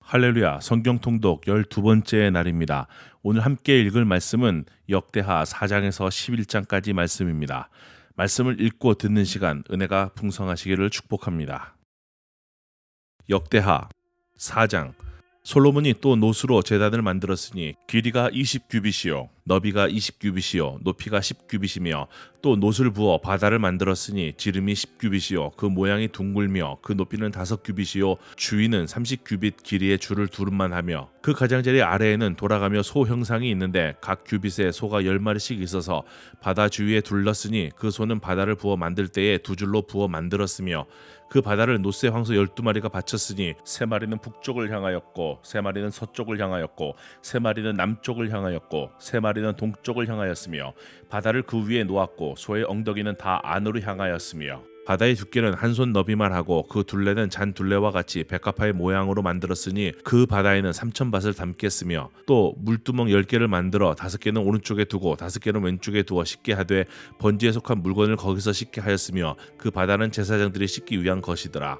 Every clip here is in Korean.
할렐루야, 성경 통독 12번째 날입니다. 오늘 함께 읽을 말씀은 역대하 4장에서 11장까지 말씀입니다. 말씀을 읽고 듣는 시간 은혜가 풍성하시기를 축복합니다. 역대하 4장. 솔로몬이 또 노수로 제단을 만들었으니 길이가 20규빗이요 너비가 20규빗이요 높이가 10규빗이며 또 노를 부어 바다를 만들었으니 지름이 10규빗이요 그 모양이 둥글며 그 높이는 5규빗이요 주위는 30규빗 길이의 줄을 두름만 하며 그 가장자리 아래에는 돌아가며 소 형상이 있는데 각 규빗에 소가 10마리씩 있어서 바다 주위에 둘렀으니 그 소는 바다를 부어 만들 때에 두 줄로 부어 만들었으며 그 바다를 노새 황소 12마리가 바쳤으니 3마리는 북쪽을 향하였고 3마리는 서쪽을 향하였고 3마리는 남쪽을 향하였고 3마리는 동쪽을 향하였으며 바다를 그 위에 놓았고 소의 엉덩이는 다 안으로 향하였으며 바다의 두께는 한 손 너비만 하고 그 둘레는 잔 둘레와 같이 백합화의 모양으로 만들었으니 그 바다에는 3,000밭을 담겠으며 또 물두멍 10개를 만들어 5개는 오른쪽에 두고 5개는 왼쪽에 두어 씻게 하되 번지에 속한 물건을 거기서 씻게 하였으며 그 바다는 제사장들이 씻기 위한 것이더라.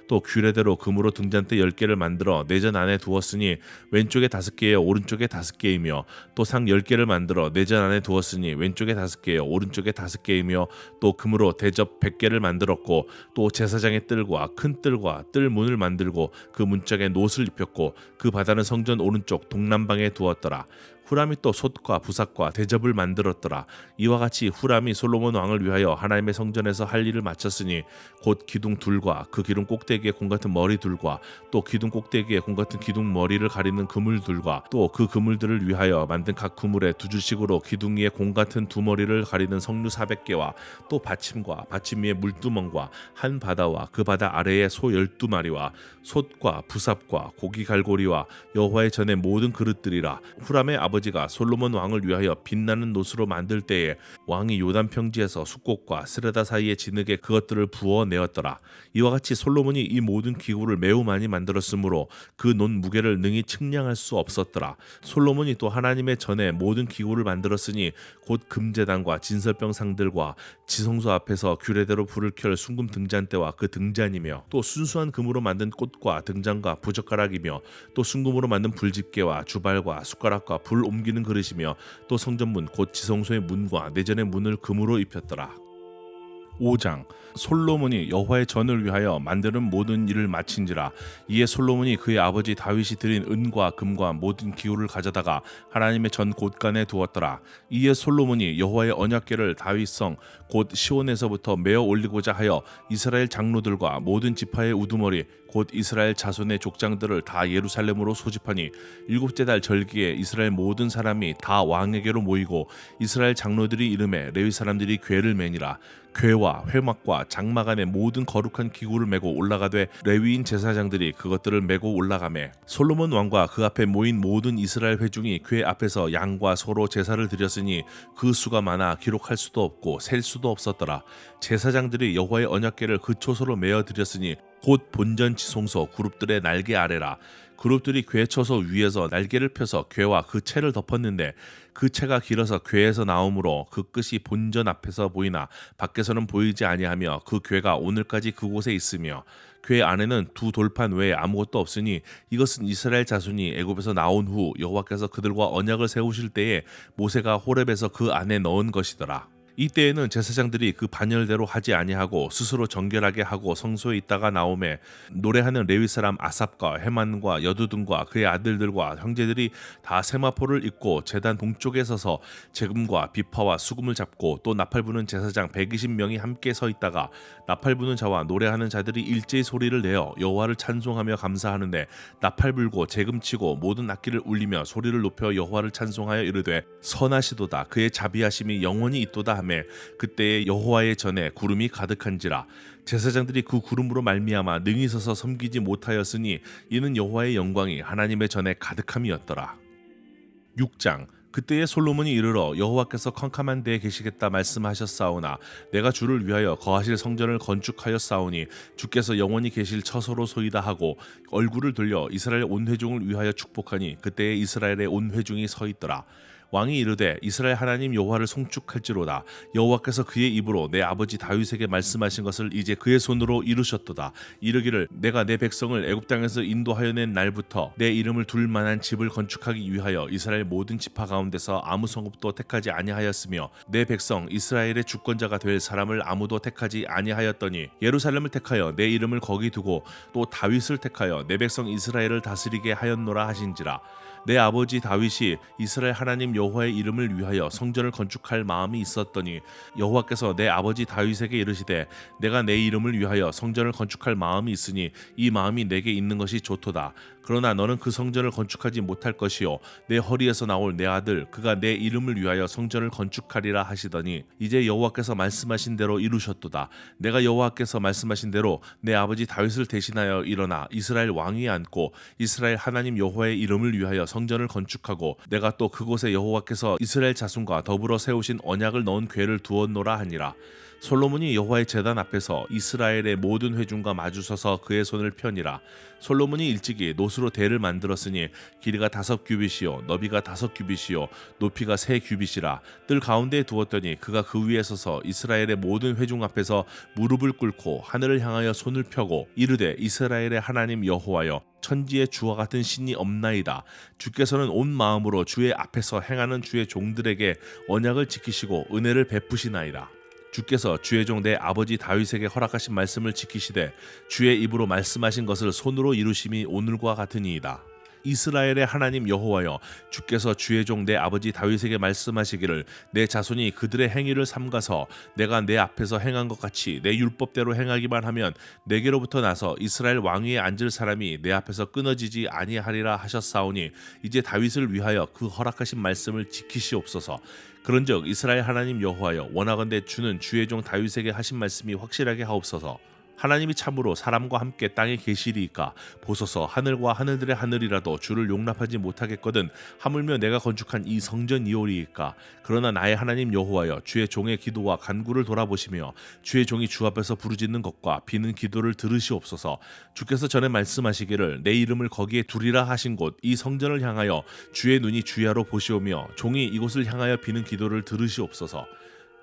또 규례대로 금으로 등잔대 10개를 만들어 내전 안에 두었으니 왼쪽에 5개에 오른쪽에 5개이며 또 상 10개를 만들어 내전 안에 두었으니 왼쪽에 5개에 오른쪽에 5개이며 또 금으로 대접 100개를 만들었고 또 제사장의 뜰과 큰 뜰과 뜰 문을 만들고 그 문짝에 놋을 입혔고 그 바다는 성전 오른쪽 동남방에 두었더라. 후람이 또 솥과 부삭과 대접을 만들었더라. 이와 같이 후람이 솔로몬 왕을 위하여 하나님의 성전에서 할 일을 마쳤으니 곧 기둥 둘과 그 기둥 꼭대기에 공 같은 머리 둘과 또 기둥 꼭대기에 공 같은 기둥 머리를 가리는 그물 둘과 또 그 그물들을 위하여 만든 각 그물에 두 줄씩으로 기둥 위에 공 같은 두 머리를 가리는 석류 400개와 또 받침과 받침 위에 물두멍과 한 바다와 그 바다 아래에 소 12마리와 솥과 부삽과 고기 갈고리와 여호와의 전의 모든 그릇들이라. 후람의 아버지가 솔로몬 왕을 위하여 빛나는 놋으로 만들 때에 왕이 요단 평지에서 숫꽃과 스레다 사이의 진흙에 그것들을 부어 내었더라. 이와 같이 솔로몬이 이 모든 기구를 매우 많이 만들었으므로 그 놋 무게를 능히 측량할 수 없었더라. 솔로몬이 또 하나님의 전에 모든 기구를 만들었으니 곧 금제단과 진설병 상들과 지성소 앞에서 규례대로 불을 켤 순금 등잔대와 그 등잔이며 또 순수한 금으로 만든 꽃과 등잔과 부젓가락이며 또 순금으로 만든 불집게와 주발과 숟가락과 불 옮기는 그릇이며 또 성전문 곧 지성소의 문과 내전의 문을 금으로 입혔더라. 5장. 솔로몬이 여호와의 전을 위하여 만드는 모든 일을 마친지라. 이에 솔로몬이 그의 아버지 다윗이 드린 은과 금과 모든 기구를 가져다가 하나님의 전 곳간에 두었더라. 이에 솔로몬이 여호와의 언약궤를 다윗성 곧 시온에서부터 메어 올리고자 하여 이스라엘 장로들과 모든 지파의 우두머리 곧 이스라엘 자손의 족장들을 다 예루살렘으로 소집하니 7째 달 절기에 이스라엘 모든 사람이 다 왕에게로 모이고 이스라엘 장로들이 이름에 레위 사람들이 궤를 매니라. 궤와 회막과 장막 안에 모든 거룩한 기구를 메고 올라가되 레위인 제사장들이 그것들을 메고 올라가매 솔로몬 왕과 그 앞에 모인 모든 이스라엘 회중이 궤 앞에서 양과 소로 제사를 드렸으니 그 수가 많아 기록할 수도 없고 셀 수도 없었더라. 제사장들이 여호와의 언약궤를 그 초소로 메어 드렸으니 곧 본전 지성소 그룹들의 날개 아래라. 그룹들이 궤 초소 위에서 날개를 펴서 궤와 그 채를 덮었는데 그 채가 길어서 궤에서 나오므로 그 끝이 본전 앞에서 보이나 밖에서는 보이지 아니하며 그 궤가 오늘까지 그곳에 있으며 궤 안에는 두 돌판 외에 아무것도 없으니 이것은 이스라엘 자손이 애굽에서 나온 후 여호와께서 그들과 언약을 세우실 때에 모세가 호렙에서 그 안에 넣은 것이더라. 이때에는 제사장들이 그 반열대로 하지 아니하고 스스로 정결하게 하고 성소에 있다가 나오매 노래하는 레위 사람 아삽과 헤만과 여두둔과 그의 아들들과 형제들이 다 세마포를 입고 제단 동쪽에 서서 재금과 비파와 수금을 잡고 또 나팔 부는 제사장 120명이 함께 서 있다가 나팔 부는 자와 노래하는 자들이 일제히 소리를 내어 여호와를 찬송하며 감사하는데 나팔 불고 재금 치고 모든 악기를 울리며 소리를 높여 여호와를 찬송하여 이르되 선하시도다 그의 자비하심이 영원히 있도다 그때에 여호와의 전에 구름이 가득한지라. 제사장들이 그 구름으로 말미암아 능히 서서 섬기지 못하였으니 이는 여호와의 영광이 하나님의 전에 가득함이었더라. 6장. 그때에 솔로몬이 이르러 여호와께서 캄캄한 데에 계시겠다 말씀하셨사오나 내가 주를 위하여 거하실 성전을 건축하였사오니 주께서 영원히 계실 처소로 소이다 하고 얼굴을 돌려 이스라엘 온 회중을 위하여 축복하니 그때에 이스라엘의 온 회중이 서 있더라. 왕이 이르되 이스라엘 하나님 여호와를 송축할지로다. 여호와께서 그의 입으로 내 아버지 다윗에게 말씀하신 것을 이제 그의 손으로 이루셨도다. 이르기를 내가 내 백성을 애굽 땅에서 인도하여 낸 날부터 내 이름을 둘 만한 집을 건축하기 위하여 이스라엘 모든 지파 가운데서 아무 성읍도 택하지 아니하였으며 내 백성 이스라엘의 주권자가 될 사람을 아무도 택하지 아니하였더니 예루살렘을 택하여 내 이름을 거기 두고 또 다윗을 택하여 내 백성 이스라엘을 다스리게 하였노라 하신지라. 내 아버지 다윗이 이스라엘 하나님 여호와의 이름을 위하여 성전을 건축할 마음이 있었더니 여호와께서 내 아버지 다윗에게 이르시되 내가 내 이름을 위하여 성전을 건축할 마음이 있으니 이 마음이 내게 있는 것이 좋도다. 그러나 너는 그 성전을 건축하지 못할 것이요 내 허리에서 나올 내 아들 그가 내 이름을 위하여 성전을 건축하리라 하시더니 이제 여호와께서 말씀하신 대로 이루셨도다. 내가 여호와께서 말씀하신 대로 내 아버지 다윗을 대신하여 일어나 이스라엘 왕위에 앉고 이스라엘 하나님 여호와의 이름을 위하여 성전을 건축하고 내가 또 그곳에 여호와께서 이스라엘 자손과 더불어 세우신 언약을 넣은 궤를 두었노라 하니라. 솔로몬이 여호와의 제단 앞에서 이스라엘의 모든 회중과 마주서서 그의 손을 펴니라. 솔로몬이 일찍이 노수로 대를 만들었으니 길이가 5규빗이요 너비가 5규빗이요 높이가 3규빗이라. 뜰 가운데에 두었더니 그가 그 위에 서서 이스라엘의 모든 회중 앞에서 무릎을 꿇고 하늘을 향하여 손을 펴고 이르되 이스라엘의 하나님 여호와여 천지에 주와 같은 신이 없나이다. 주께서는 온 마음으로 주의 앞에서 행하는 주의 종들에게 언약을 지키시고 은혜를 베푸시나이다. 주께서 주의 종 내 아버지 다윗에게 허락하신 말씀을 지키시되 주의 입으로 말씀하신 것을 손으로 이루심이 오늘과 같으니이다. 이스라엘의 하나님 여호와여 주께서 주의 종 내 아버지 다윗에게 말씀하시기를 내 자손이 그들의 행위를 삼가서 내가 내 앞에서 행한 것 같이 내 율법대로 행하기만 하면 내게로부터 나서 이스라엘 왕위에 앉을 사람이 내 앞에서 끊어지지 아니하리라 하셨사오니 이제 다윗을 위하여 그 허락하신 말씀을 지키시옵소서. 그런즉 이스라엘 하나님 여호와여 원하건대 주는 주의 종 다윗에게 하신 말씀이 확실하게 하옵소서. 하나님이 참으로 사람과 함께 땅에 계시리이까 보소서 하늘과 하늘들의 하늘이라도 주를 용납하지 못하겠거든 하물며 내가 건축한 이 성전이오리이까. 그러나 나의 하나님 여호와여 주의 종의 기도와 간구를 돌아보시며 주의 종이 주 앞에서 부르짖는 것과 비는 기도를 들으시옵소서. 주께서 전에 말씀하시기를 내 이름을 거기에 두리라 하신 곳 이 성전을 향하여 주의 눈이 주야로 보시오며 종이 이곳을 향하여 비는 기도를 들으시옵소서.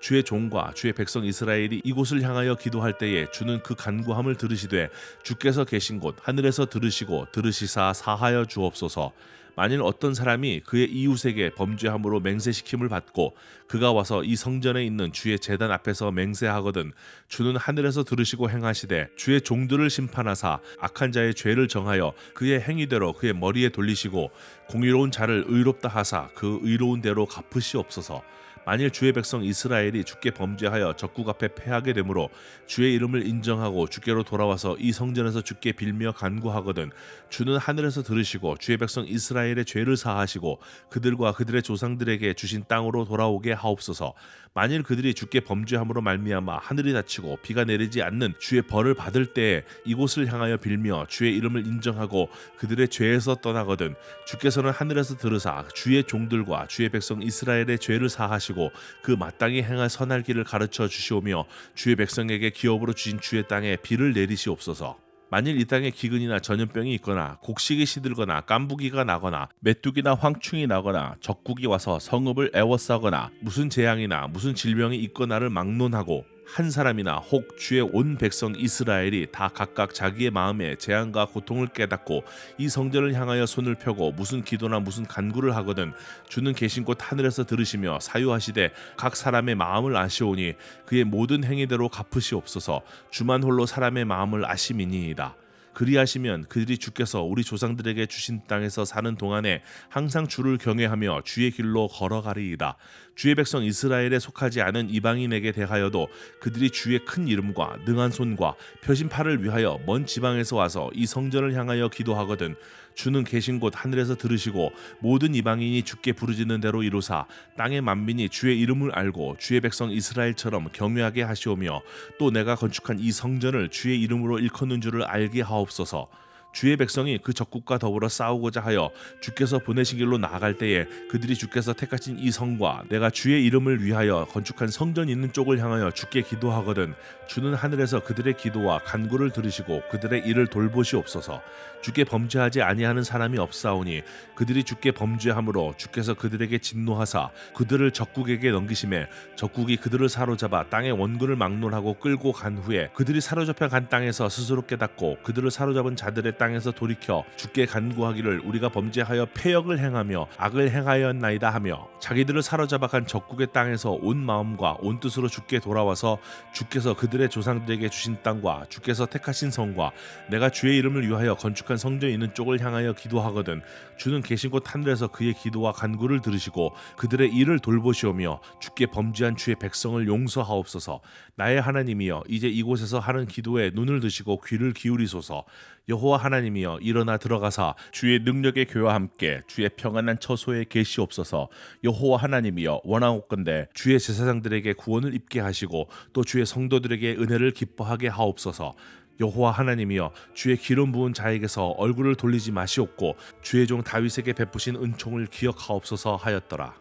주의 종과 주의 백성 이스라엘이 이곳을 향하여 기도할 때에 주는 그 간구함을 들으시되 주께서 계신 곳 하늘에서 들으시고 들으시사 사하여 주옵소서. 만일 어떤 사람이 그의 이웃에게 범죄함으로 맹세시킴을 받고 그가 와서 이 성전에 있는 주의 제단 앞에서 맹세하거든 주는 하늘에서 들으시고 행하시되 주의 종들을 심판하사 악한 자의 죄를 정하여 그의 행위대로 그의 머리에 돌리시고 공의로운 자를 의롭다 하사 그 의로운 대로 갚으시옵소서. 만일 주의 백성 이스라엘이 주께 범죄하여 적국 앞에 패하게 되므로 주의 이름을 인정하고 주께로 돌아와서 이 성전에서 주께 빌며 간구하거든 주는 하늘에서 들으시고 주의 백성 이스라엘의 죄를 사하시고 그들과 그들의 조상들에게 주신 땅으로 돌아오게 하옵소서. 만일 그들이 주께 범죄함으로 말미암아 하늘이 닫히고 비가 내리지 않는 주의 벌을 받을 때에 이곳을 향하여 빌며 주의 이름을 인정하고 그들의 죄에서 떠나거든 주께서는 하늘에서 들으사 주의 종들과 주의 백성 이스라엘의 죄를 사하시고 그 마땅히 행할 선할 길을 가르쳐 주시오며 주의 백성에게 기업으로 주신 주의 땅에 비를 내리시옵소서. 만일 이 땅에 기근이나 전염병이 있거나 곡식이 시들거나 깐부기가 나거나 메뚜기나 황충이 나거나 적국이 와서 성읍을 애워싸거나 무슨 재앙이나 무슨 질병이 있거나를 막론하고 한 사람이나 혹 주의 온 백성 이스라엘이 다 각각 자기의 마음에 재앙과 고통을 깨닫고 이 성전을 향하여 손을 펴고 무슨 기도나 무슨 간구를 하거든 주는 계신 곳 하늘에서 들으시며 사유하시되 각 사람의 마음을 아시오니 그의 모든 행위대로 갚으시옵소서. 주만 홀로 사람의 마음을 아심이니이다. 그리하시면 그들이 주께서 우리 조상들에게 주신 땅에서 사는 동안에 항상 주를 경외하며 주의 길로 걸어가리이다. 주의 백성 이스라엘에 속하지 않은 이방인에게 대하여도 그들이 주의 큰 이름과 능한 손과 펴신 팔을 위하여 먼 지방에서 와서 이 성전을 향하여 기도하거든 주는 계신 곳 하늘에서 들으시고 모든 이방인이 주께 부르짖는 대로 이루사 땅의 만민이 주의 이름을 알고 주의 백성 이스라엘처럼 경외하게 하시오며 또 내가 건축한 이 성전을 주의 이름으로 일컫는 줄을 알게 하옵소서. 주의 백성이 그 적국과 더불어 싸우고자 하여 주께서 보내신 길로 나아갈 때에 그들이 주께서 택하신 이 성과 내가 주의 이름을 위하여 건축한 성전 있는 쪽을 향하여 주께 기도하거든 주는 하늘에서 그들의 기도와 간구를 들으시고 그들의 일을 돌보시옵소서. 주께 범죄하지 아니하는 사람이 없사오니 그들이 주께 범죄함으로 주께서 그들에게 진노하사 그들을 적국에게 넘기심에 적국이 그들을 사로잡아 땅의 원군을 막론하고 끌고 간 후에 그들이 사로잡혀 간 땅에서 스스로 깨닫고 그들을 사로잡은 자들의 땅에서 돌이켜 주께 간구하기를 우리가 범죄하여 패역을 행하며 악을 행하였나이다 하며 자기들을 사로잡아 간 적국의 땅에서 온 마음과 온 뜻으로 주께 돌아와서 주께서 그들의 조상들에게 주신 땅과 주께서 택하신 성과 내가 주의 이름을 위하여 건축한 성전 있는 쪽을 향하여 기도하거든 주는 계신 곳 하늘에서 그의 기도와 간구를 들으시고 그들의 일을 돌보시오며 주께 범죄한 주의 백성을 용서하옵소서. 나의 하나님이여 이제 이곳에서 하는 기도에 눈을 드시고 귀를 기울이소서. 여호와 하나님이여 일어나 들어가사 주의 능력의 교와 함께 주의 평안한 처소에 계시옵소서. 여호와 하나님이여 원하옵건대 주의 제사장들에게 구원을 입게 하시고 또 주의 성도들에게 은혜를 기뻐하게 하옵소서. 여호와 하나님이여 주의 기름 부은 자에게서 얼굴을 돌리지 마시옵고 주의 종 다윗에게 베푸신 은총을 기억하옵소서 하였더라.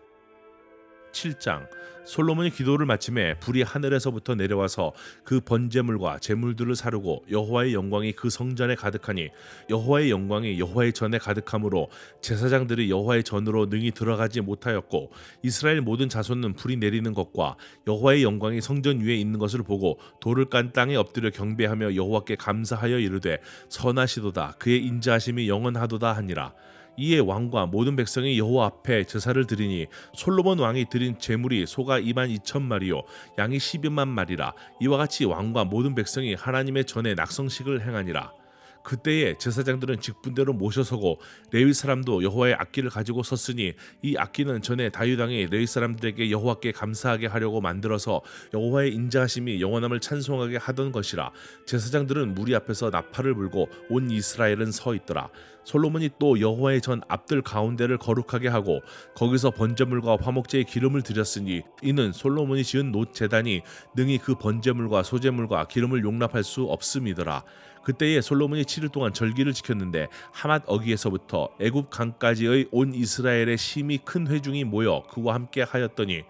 7장 솔로몬이 기도를 마침에 불이 하늘에서부터 내려와서 그 번제물과 제물들을 사르고 여호와의 영광이 그 성전에 가득하니 여호와의 영광이 여호와의 전에 가득하므로 제사장들이 여호와의 전으로 능히 들어가지 못하였고 이스라엘 모든 자손은 불이 내리는 것과 여호와의 영광이 성전 위에 있는 것을 보고 돌을 깐 땅에 엎드려 경배하며 여호와께 감사하여 이르되 선하시도다 그의 인자하심이 영원하도다 하니라. 이에 왕과 모든 백성이 여호와 앞에 제사를 드리니 솔로몬 왕이 드린 제물이 소가 22,000마리요 양이 12만 마리라. 이와 같이 왕과 모든 백성이 하나님의 전에 낙성식을 행하니라. 그때에 제사장들은 직분대로 모셔서고 레위 사람도 여호와의 악기를 가지고 섰으니 이 악기는 전에 다윗 왕이 레위 사람들에게 여호와께 감사하게 하려고 만들어서 여호와의 인자하심이 영원함을 찬송하게 하던 것이라. 제사장들은 무리 앞에서 나팔을 불고 온 이스라엘은 서 있더라. 솔로몬이 또 여호와의 전 앞들 가운데를 거룩하게 하고 거기서 번제물과 화목제의 기름을 드렸으니 이는 솔로몬이 지은 놋 제단이 능히 그 번제물과 소제물과 기름을 용납할 수 없음이더라. 그때에 솔로몬이 7일 동안 절기를 지켰는데 하맛 어기에서부터 애굽 강까지의 온 이스라엘의 심히 큰 회중이 모여 그와 함께 하였더니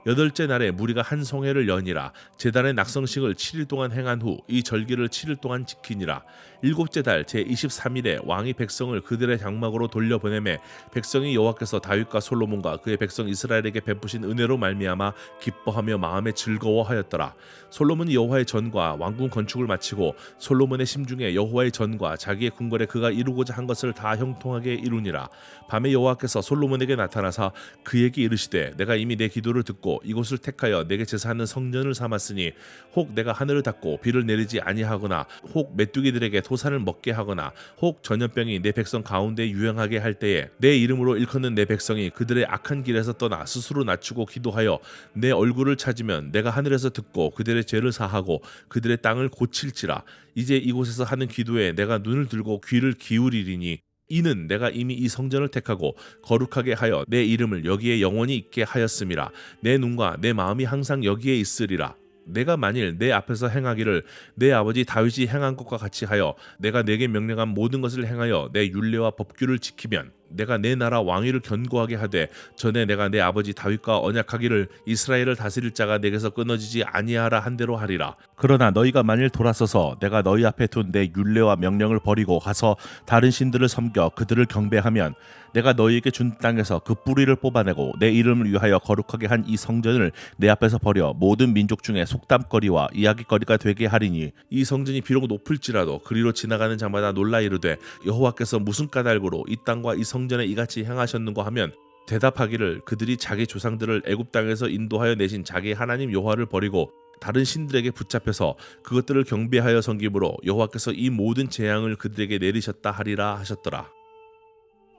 여덟째 날에 무리가 한 성회를 여니라. 제단의 낙성식을 7일 동안 행한 후 이 절기를 7일 동안 지키니라. 일곱째 달 제23일에 왕이 백성을 그들의 장막으로 돌려보내매 백성이 여호와께서 다윗과 솔로몬과 그의 백성 이스라엘에게 베푸신 은혜로 말미암아 기뻐하며 마음에 즐거워하였더라. 솔로몬이 여호와의 전과 왕궁 건축을 마치고 솔로몬의 심중에 여호와의 전과 자기의 궁궐에 그가 이루고자 한 것을 다 형통하게 이루니라. 밤에 여호와께서 솔로몬에게 나타나사 그에게 이르시되 내가 이미 내 기도를 듣고 이곳을 택하여 내게 제사하는 성전을 삼았으니 혹 내가 하늘을 닫고 비를 내리지 아니하거나 혹 메뚜기들에게 토산을 먹게 하거나 혹 전염병이 내 백성 가운데 유행하게 할 때에 내 이름으로 일컫는 내 백성이 그들의 악한 길에서 떠나 스스로 낮추고 기도하여 내 얼굴을 찾으면 내가 하늘에서 듣고 그들의 죄를 사하고 그들의 땅을 고칠지라. 이제 이곳에서 하는 기도에 내가 눈을 들고 귀를 기울이리니 이는 내가 이미 이 성전을 택하고 거룩하게 하여 내 이름을 여기에 영원히 있게 하였음이라. 내 눈과 내 마음이 항상 여기에 있으리라. 내가 만일 내 앞에서 행하기를 내 아버지 다윗이 행한 것과 같이 하여 내가 내게 명령한 모든 것을 행하여 내 율례와 법규를 지키면 내가 내 나라 왕위를 견고하게 하되 전에 내가 내 아버지 다윗과 언약하기를 이스라엘을 다스릴 자가 내게서 끊어지지 아니하라 한 대로 하리라. 그러나 너희가 만일 돌아서서 내가 너희 앞에 둔 내 율례와 명령을 버리고 가서 다른 신들을 섬겨 그들을 경배하면 내가 너희에게 준 땅에서 그 뿌리를 뽑아내고 내 이름을 위하여 거룩하게 한 이 성전을 내 앞에서 버려 모든 민족 중에 속담거리와 이야기거리가 되게 하리니 이 성전이 비록 높을지라도 그리로 지나가는 자마다 놀라 이르되 여호와께서 무슨 까닭으로 이 땅과 이 성전에 이같이 행하셨는고 하면 대답하기를 그들이 자기 조상들을 애굽 땅에서 인도하여 내신 자기 하나님 여호와를 버리고 다른 신들에게 붙잡혀서 그것들을 경배하여 섬김으로 여호와께서 이 모든 재앙을 그들에게 내리셨다 하리라 하셨더라.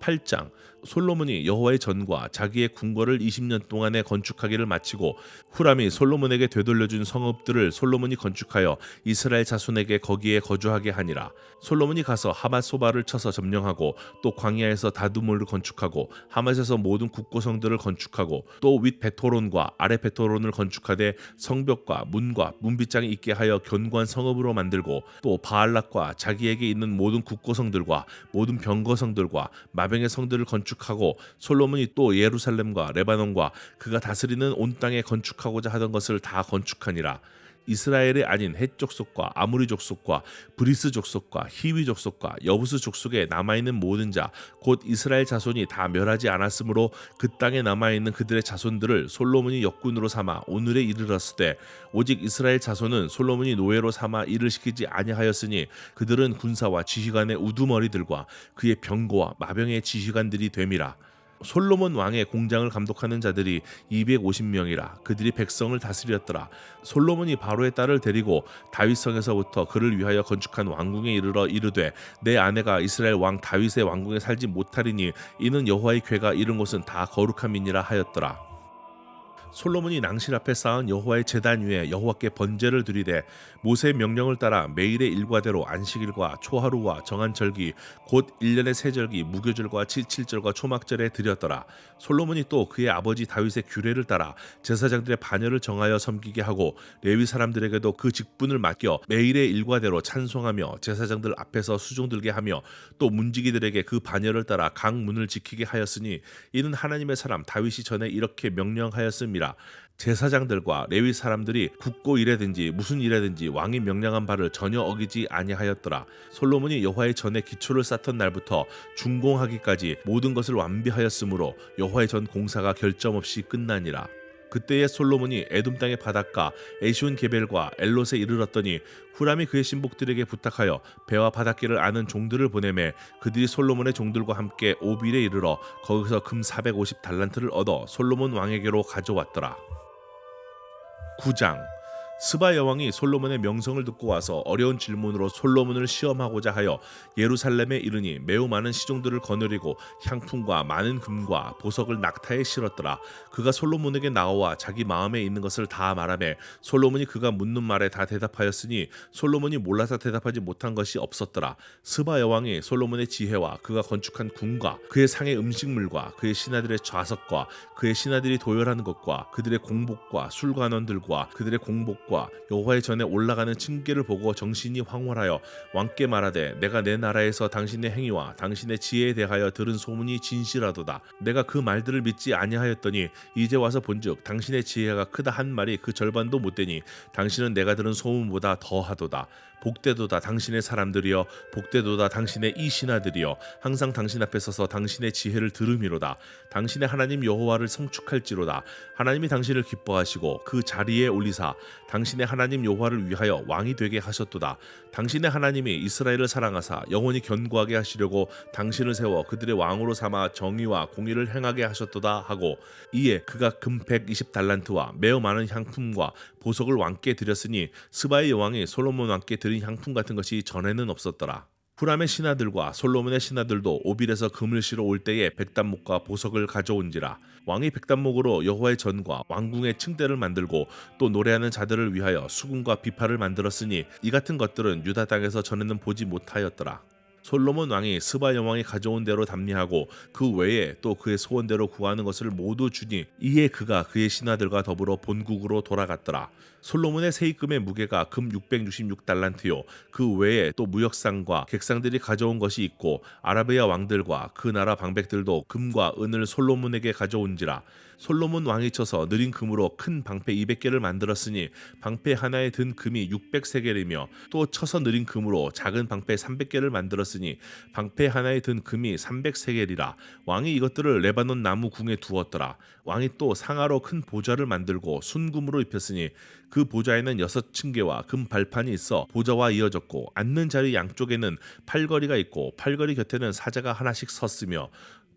8장. 솔로몬이 여호와의 전과 자기의 궁궐을 20년 동안에 건축하기를 마치고 후람이 솔로몬에게 되돌려준 성읍들을 솔로몬이 건축하여 이스라엘 자손에게 거기에 거주하게 하니라. 솔로몬이 가서 하맛 소바를 쳐서 점령하고 또 광야에서 다두몰을 건축하고 하맛에서 모든 국고성들을 건축하고 또 윗 베토론과 아래 베토론을 건축하되 성벽과 문과 문빗장이 있게 하여 견고한 성읍으로 만들고 또 바알락과 자기에게 있는 모든 국고성들과 모든 병거성들과 마병의 성들을 건축하고 솔로몬이 또 예루살렘과 레바논과 그가 다스리는 온 땅에 건축하고자 하던 것을 다 건축하니라. 이스라엘이 아닌 헷 족속과 아무리 족속과 브리스 족속과 히위 족속과 여부스 족속에 남아있는 모든 자 곧 이스라엘 자손이 다 멸하지 않았으므로 그 땅에 남아있는 그들의 자손들을 솔로몬이 역군으로 삼아 오늘에 이르렀으되 오직 이스라엘 자손은 솔로몬이 노예로 삼아 일을 시키지 아니하였으니 그들은 군사와 지휘관의 우두머리들과 그의 병거와 마병의 지휘관들이 됨이라. 솔로몬 왕의 공장을 감독하는 자들이 250명이라 그들이 백성을 다스렸더라. 솔로몬이 바로의 딸을 데리고 다윗성에서부터 그를 위하여 건축한 왕궁에 이르러 이르되 내 아내가 이스라엘 왕 다윗의 왕궁에 살지 못하리니 이는 여호와의 궤가 이른 곳은 다 거룩함이니라 하였더라. 솔로몬이 낭실 앞에 쌓은 여호와의 제단 위에 여호와께 번제를 드리되 모세의 명령을 따라 매일의 일과대로 안식일과 초하루와 정한 절기 곧 1년의 세 절기 무교절과 칠칠절과 초막절에 드렸더라. 솔로몬이 또 그의 아버지 다윗의 규례를 따라 제사장들의 반열을 정하여 섬기게 하고 레위 사람들에게도 그 직분을 맡겨 매일의 일과대로 찬송하며 제사장들 앞에서 수종 들게 하며 또 문지기들에게 그 반열을 따라 각 문을 지키게 하였으니 이는 하나님의 사람 다윗이 전에 이렇게 명령하였음이라. 제사장들과 레위 사람들이 국고 일에든지 무슨 일에든지 왕이 명령한 바를 전혀 어기지 아니하였더라. 솔로몬이 여호와의 전에 기초를 쌓던 날부터 준공하기까지 모든 것을 완비하였으므로 여호와의 전 공사가 결점 없이 끝나니라. 그때에 솔로몬이 에돔 땅의 바닷가 에시온 게벨과 엘롯에 이르렀더니 후람이 그의 신복들에게 부탁하여 배와 바닷길을 아는 종들을 보내매 그들이 솔로몬의 종들과 함께 오빌에 이르러 거기서 금 450달란트를 얻어 솔로몬 왕에게로 가져왔더라. 9장. 스바 여왕이 솔로몬의 명성을 듣고 와서 어려운 질문으로 솔로몬을 시험하고자 하여 예루살렘에 이르니 매우 많은 시종들을 거느리고 향품과 많은 금과 보석을 낙타에 실었더라. 그가 솔로몬에게 나와 자기 마음에 있는 것을 다 말하매 솔로몬이 그가 묻는 말에 다 대답하였으니 솔로몬이 몰라서 대답하지 못한 것이 없었더라. 스바 여왕이 솔로몬의 지혜와 그가 건축한 궁과 그의 상의 음식물과 그의 신하들의 좌석과 그의 신하들이 도열하는 것과 그들의 공복과 술관원들과 그들의 공복과 여호와의 전에 올라가는 층계를 보고 정신이 황홀하여 왕께 말하되 내가 내 나라에서 당신의 행위와 당신의 지혜에 대하여 들은 소문이 진실하도다. 내가 그 말들을 믿지 아니하였더니 이제 와서 본즉 당신의 지혜가 크다 한 말이 그 절반도 못되니 당신은 내가 들은 소문보다 더하도다. 복되도다 당신의 사람들이여 복되도다 당신의 이 신하들이여 항상 당신 앞에 서서 당신의 지혜를 들음이로다. 당신의 하나님 여호와를 성축할지로다. 하나님이 당신을 기뻐하시고 그 자리에 올리사 당신의 하나님 여호와를 위하여 왕이 되게 하셨도다. 당신의 하나님이 이스라엘을 사랑하사 영원히 견고하게 하시려고 당신을 세워 그들의 왕으로 삼아 정의와 공의를 행하게 하셨도다 하고 이에 그가 금 120달란트와 매우 많은 향품과 보석을 왕께 드렸으니 스바의 여왕이 솔로몬 왕께 드린 향품 같은 것이 전에는 없었더라. 후람의 신하들과 솔로몬의 신하들도 오빌에서 금을 실어 올 때에 백단목과 보석을 가져온지라. 왕이 백단목으로 여호와의 전과 왕궁의 층대를 만들고 또 노래하는 자들을 위하여 수금과 비파를 만들었으니 이 같은 것들은 유다 땅에서 전에는 보지 못하였더라. 솔로몬 왕이 스바 여왕이 가져온 대로 답례하고 그 외에 또 그의 소원대로 구하는 것을 모두 주니 이에 그가 그의 신하들과 더불어 본국으로 돌아갔더라. 솔로몬의 세입금의 무게가 금 666달란트요 그 외에 또 무역상과 객상들이 가져온 것이 있고 아라비아 왕들과 그 나라 방백들도 금과 은을 솔로몬에게 가져온지라. 솔로몬 왕이 쳐서 느린 금으로 큰 방패 200개를 만들었으니 방패 하나에 든 금이 600세겔이며 또 쳐서 느린 금으로 작은 방패 300개를 만들었으니 방패 하나에 든 금이 300세겔이라. 왕이 이것들을 레바논 나무 궁에 두었더라. 왕이 또 상아로 큰 보좌를 만들고 순금으로 입혔으니 그 보좌에는 6층계와 금 발판이 있어 보좌와 이어졌고 앉는 자리 양쪽에는 팔걸이가 있고 팔걸이 곁에는 사자가 하나씩 섰으며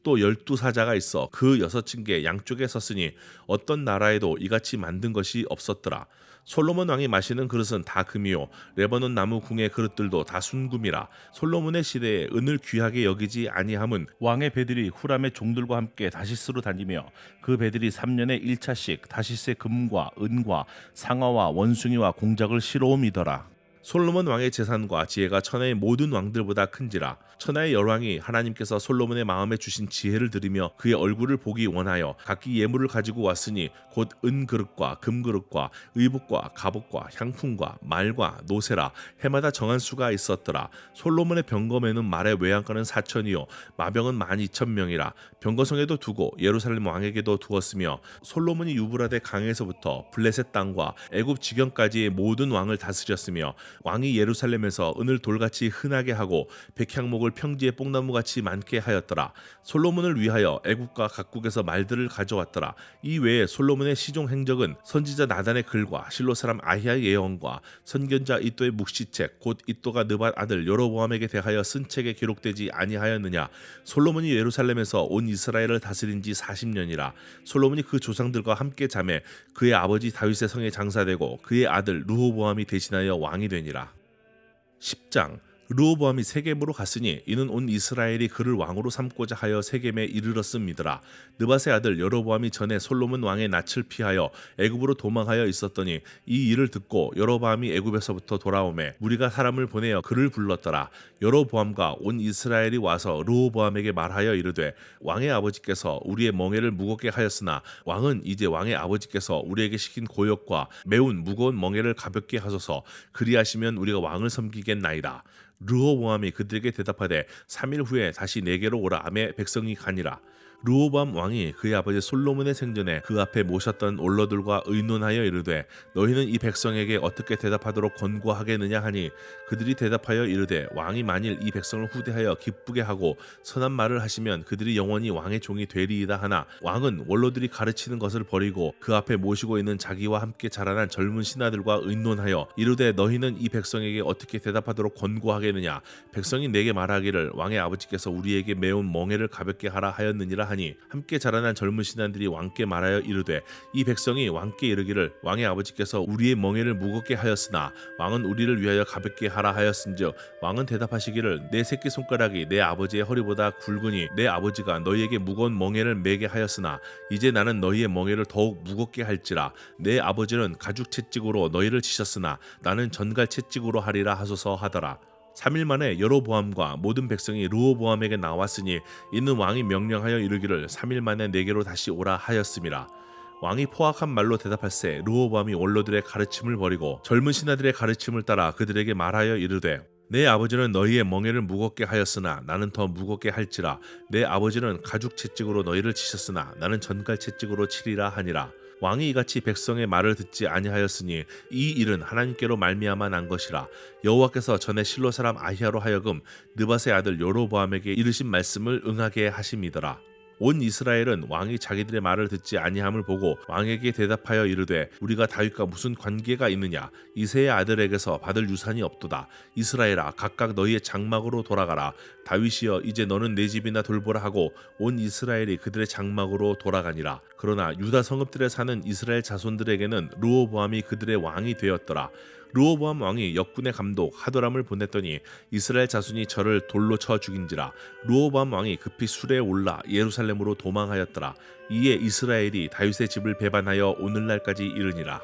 또 12사자가 있어 그 6층계 양쪽에 섰으니 어떤 나라에도 이같이 만든 것이 없었더라. 솔로몬 왕이 마시는 그릇은 다 금이요 레바논 나무 궁의 그릇들도 다 순금이라. 솔로몬의 시대에 은을 귀하게 여기지 아니함은 왕의 배들이 후람의 종들과 함께 다시스로 다니며 그 배들이 3년에 1차씩 다시스의 금과 은과 상아와 원숭이와 공작을 실어옴이더라. 솔로몬 왕의 재산과 지혜가 천하의 모든 왕들보다 큰지라. 천하의 열왕이 하나님께서 솔로몬의 마음에 주신 지혜를 들으며 그의 얼굴을 보기 원하여 각기 예물을 가지고 왔으니 곧 은그릇과 금그릇과 의복과 갑옷과 향품과 말과 노새라. 해마다 정한 수가 있었더라. 솔로몬의 병검에는 말의 외양간은 4천이요 마병은 12,000명이라. 병거성에도 두고 예루살렘 왕에게도 두었으며 솔로몬이 유브라데 강에서부터 블레셋 땅과 애굽 지경까지의 모든 왕을 다스렸으며 왕이 예루살렘에서 은을 돌같이 흔하게 하고 백향목을 평지에 뽕나무같이 많게 하였더라. 솔로몬을 위하여 애국과 각국에서 말들을 가져왔더라. 이 외에 솔로몬의 시종 행적은 선지자 나단의 글과 실로 사람 아히야의 예언과 선견자 이또의 묵시책 곧 이또가 느밧 아들 여로보암에게 대하여 쓴 책에 기록되지 아니하였느냐. 솔로몬이 예루살렘에서 온 이스라엘을 다스린 지 40년이라. 솔로몬이 그 조상들과 함께 자매 그의 아버지 다윗의 성에 장사되고 그의 아들 르호보암이 대신하여 왕이 되니라. 10장. 르호보암이 세겜으로 갔으니 이는 온 이스라엘이 그를 왕으로 삼고자 하여 세겜에 이르렀음이더라. 느밧의 아들 여로보암이 전에 솔로몬 왕의 낯을 피하여 애굽으로 도망하여 있었더니 이 일을 듣고 여로보암이 애굽에서부터 돌아오매 무리가 사람을 보내어 그를 불렀더라. 여로보암과 온 이스라엘이 와서 르호보암에게 말하여 이르되 왕의 아버지께서 우리의 멍에를 무겁게 하였으나 왕은 이제 왕의 아버지께서 우리에게 시킨 고역과 매운 무거운 멍에를 가볍게 하소서. 그리하시면 우리가 왕을 섬기겠나이다. 르호보암이 그들에게 대답하되 3일 후에 다시 내게로 오라 하매 백성이 가니라. 르호보암 왕이 그의 아버지 솔로몬의 생전에 그 앞에 모셨던 올러들과 의논하여 이르되 너희는 이 백성에게 어떻게 대답하도록 권고하겠느냐 하니 그들이 대답하여 이르되 왕이 만일 이 백성을 후대하여 기쁘게 하고 선한 말을 하시면 그들이 영원히 왕의 종이 되리이다 하나 왕은 원로들이 가르치는 것을 버리고 그 앞에 모시고 있는 자기와 함께 자라난 젊은 신하들과 의논하여 이르되 너희는 이 백성에게 어떻게 대답하도록 권고하겠느냐. 백성이 내게 말하기를 왕의 아버지께서 우리에게 매운 멍에를 가볍게 하라 하였느니라 하니 함께 자라난 젊은 신하들이 왕께 말하여 이르되 이 백성이 왕께 이르기를 왕의 아버지께서 우리의 멍에를 무겁게 하였으나 왕은 우리를 위하여 가볍게 하라 하였은즉 왕은 대답하시기를 내 새끼손가락이 내 아버지의 허리보다 굵으니 내 아버지가 너희에게 무거운 멍에를 매게 하였으나 이제 나는 너희의 멍에를 더욱 무겁게 할지라. 내 아버지는 가죽 채찍으로 너희를 치셨으나 나는 전갈 채찍으로 하리라 하소서 하더라. 3일 만에 여로보암과 모든 백성이 르호보암에게 나왔으니 이는 왕이 명령하여 이르기를 3일 만에 내게로 다시 오라 하였음이라. 왕이 포악한 말로 대답할세 르호보암이 원로들의 가르침을 버리고 젊은 신하들의 가르침을 따라 그들에게 말하여 이르되 내 아버지는 너희의 멍에를 무겁게 하였으나 나는 더 무겁게 할지라. 내 아버지는 가죽 채찍으로 너희를 치셨으나 나는 전갈 채찍으로 치리라 하니라. 왕이 이같이 백성의 말을 듣지 아니하였으니 이 일은 하나님께로 말미암아 난 것이라. 여호와께서 전에 실로 사람 아히야로 하여금 느밧의 아들 여로보암에게 이르신 말씀을 응하게 하심이더라. 온 이스라엘은 왕이 자기들의 말을 듣지 아니함을 보고 왕에게 대답하여 이르되 우리가 다윗과 무슨 관계가 있느냐. 이새의 아들에게서 받을 유산이 없도다. 이스라엘아 각각 너희의 장막으로 돌아가라. 다윗이여 이제 너는 내 집이나 돌보라 하고 온 이스라엘이 그들의 장막으로 돌아가니라. 그러나 유다 성읍들에 사는 이스라엘 자손들에게는 르호보암이 그들의 왕이 되었더라. 르호보암 왕이 역군의 감독 하도람을 보냈더니 이스라엘 자손이 저를 돌로 쳐 죽인지라. 르호보암 왕이 급히 수레에 올라 예루살렘으로 도망하였더라. 이에 이스라엘이 다윗의 집을 배반하여 오늘날까지 이르니라.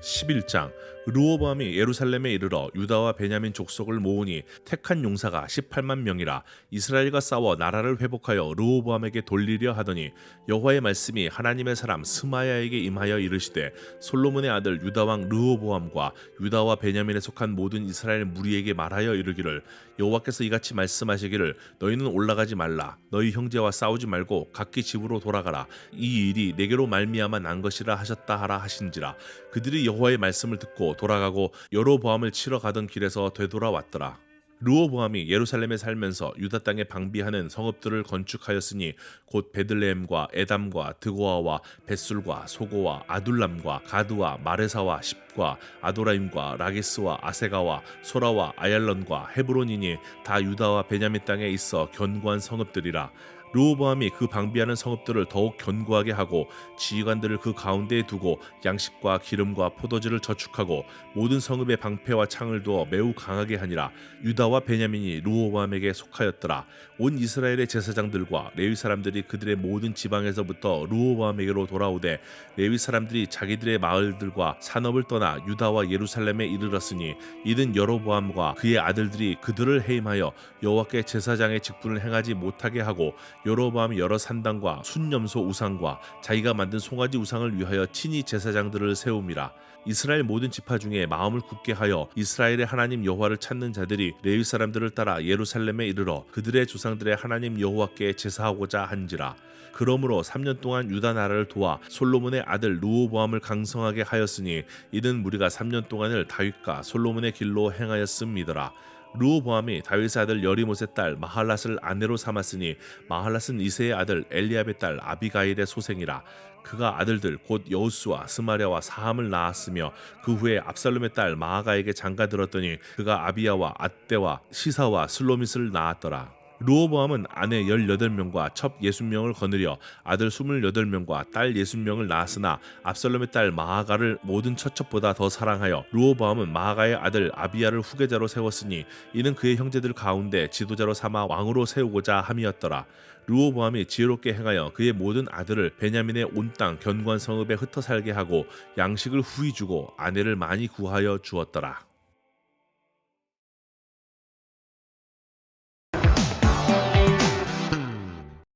11장. 르호보암이 예루살렘에 이르러 유다와 베냐민 족속을 모으니 택한 용사가 18만 명이라. 이스라엘과 싸워 나라를 회복하여 르호보암에게 돌리려 하더니 여호와의 말씀이 하나님의 사람 스마야에게 임하여 이르시되 솔로몬의 아들 유다왕 르호보암과 유다와 베냐민에 속한 모든 이스라엘 무리에게 말하여 이르기를 여호와께서 이같이 말씀하시기를 너희는 올라가지 말라. 너희 형제와 싸우지 말고 각기 집으로 돌아가라. 이 일이 내게로 말미암아 난 것이라 하셨다 하라 하신지라. 그들이 여호와의 말씀을 듣고 돌아가고 여로보암을 치러 가던 길에서 되돌아왔더라. 르호보암이 예루살렘에 살면서 유다 땅에 방비하는 성읍들을 건축하였으니 곧 베들레헴과 에담과 드고아와 벳술과 소고와 아둘람과 가드와 마레사와 십과 아도라임과 라게스와 아세가와 소라와 아얄론과 헤브론이니 다 유다와 베냐민 땅에 있어 견고한 성읍들이라. 르호보암이 그 방비하는 성읍들을 더욱 견고하게 하고 지휘관들을 그 가운데에 두고 양식과 기름과 포도주를 저축하고 모든 성읍의 방패와 창을 두어 매우 강하게 하니라. 유다와 베냐민이 르호보암에게 속하였더라. 온 이스라엘의 제사장들과 레위 사람들이 그들의 모든 지방에서부터 르호보암에게로 돌아오되 레위 사람들이 자기들의 마을들과 산업을 떠나 유다와 예루살렘에 이르렀으니 이는 여로보암과 그의 아들들이 그들을 해임하여 여호와께 제사장의 직분을 행하지 못하게 하고 여로보암이 여러 산당과 순염소 우상과 자기가 만든 송아지 우상을 위하여 친히 제사장들을 세움이라. 이스라엘 모든 지파 중에 마음을 굳게 하여 이스라엘의 하나님 여호와를 찾는 자들이 레위 사람들을 따라 예루살렘에 이르러 그들의 조상들의 하나님 여호와께 제사하고자 한지라. 그러므로 3년 동안 유다 나라를 도와 솔로몬의 아들 르호보암을 강성하게 하였으니 이는 무리가 3년 동안을 다윗과 솔로몬의 길로 행하였음이더라. 르호보암이 다윗의 아들 여리못의 딸 마할랏을 아내로 삼았으니 마할랏은 이새의 아들 엘리압의 딸 아비가일의 소생이라. 그가 아들들 곧 여우스와 스마랴와 사함을 낳았으며 그 후에 압살롬의 딸 마아가에게 장가들었더니 그가 아비야와 앗대와 시사와 슬로밋을 낳았더라. 르호보암은 아내 18명과 첩 60명을 거느려 아들 28명과 딸 60명을 낳았으나 압살롬의 딸 마아가를 모든 처첩보다 더 사랑하여 르호보암은 마아가의 아들 아비야를 후계자로 세웠으니 이는 그의 형제들 가운데 지도자로 삼아 왕으로 세우고자 함이었더라. 르호보암이 지혜롭게 행하여 그의 모든 아들을 베냐민의 온 땅 견고한 성읍에 흩어 살게 하고 양식을 후히 주고 아내를 많이 구하여 주었더라.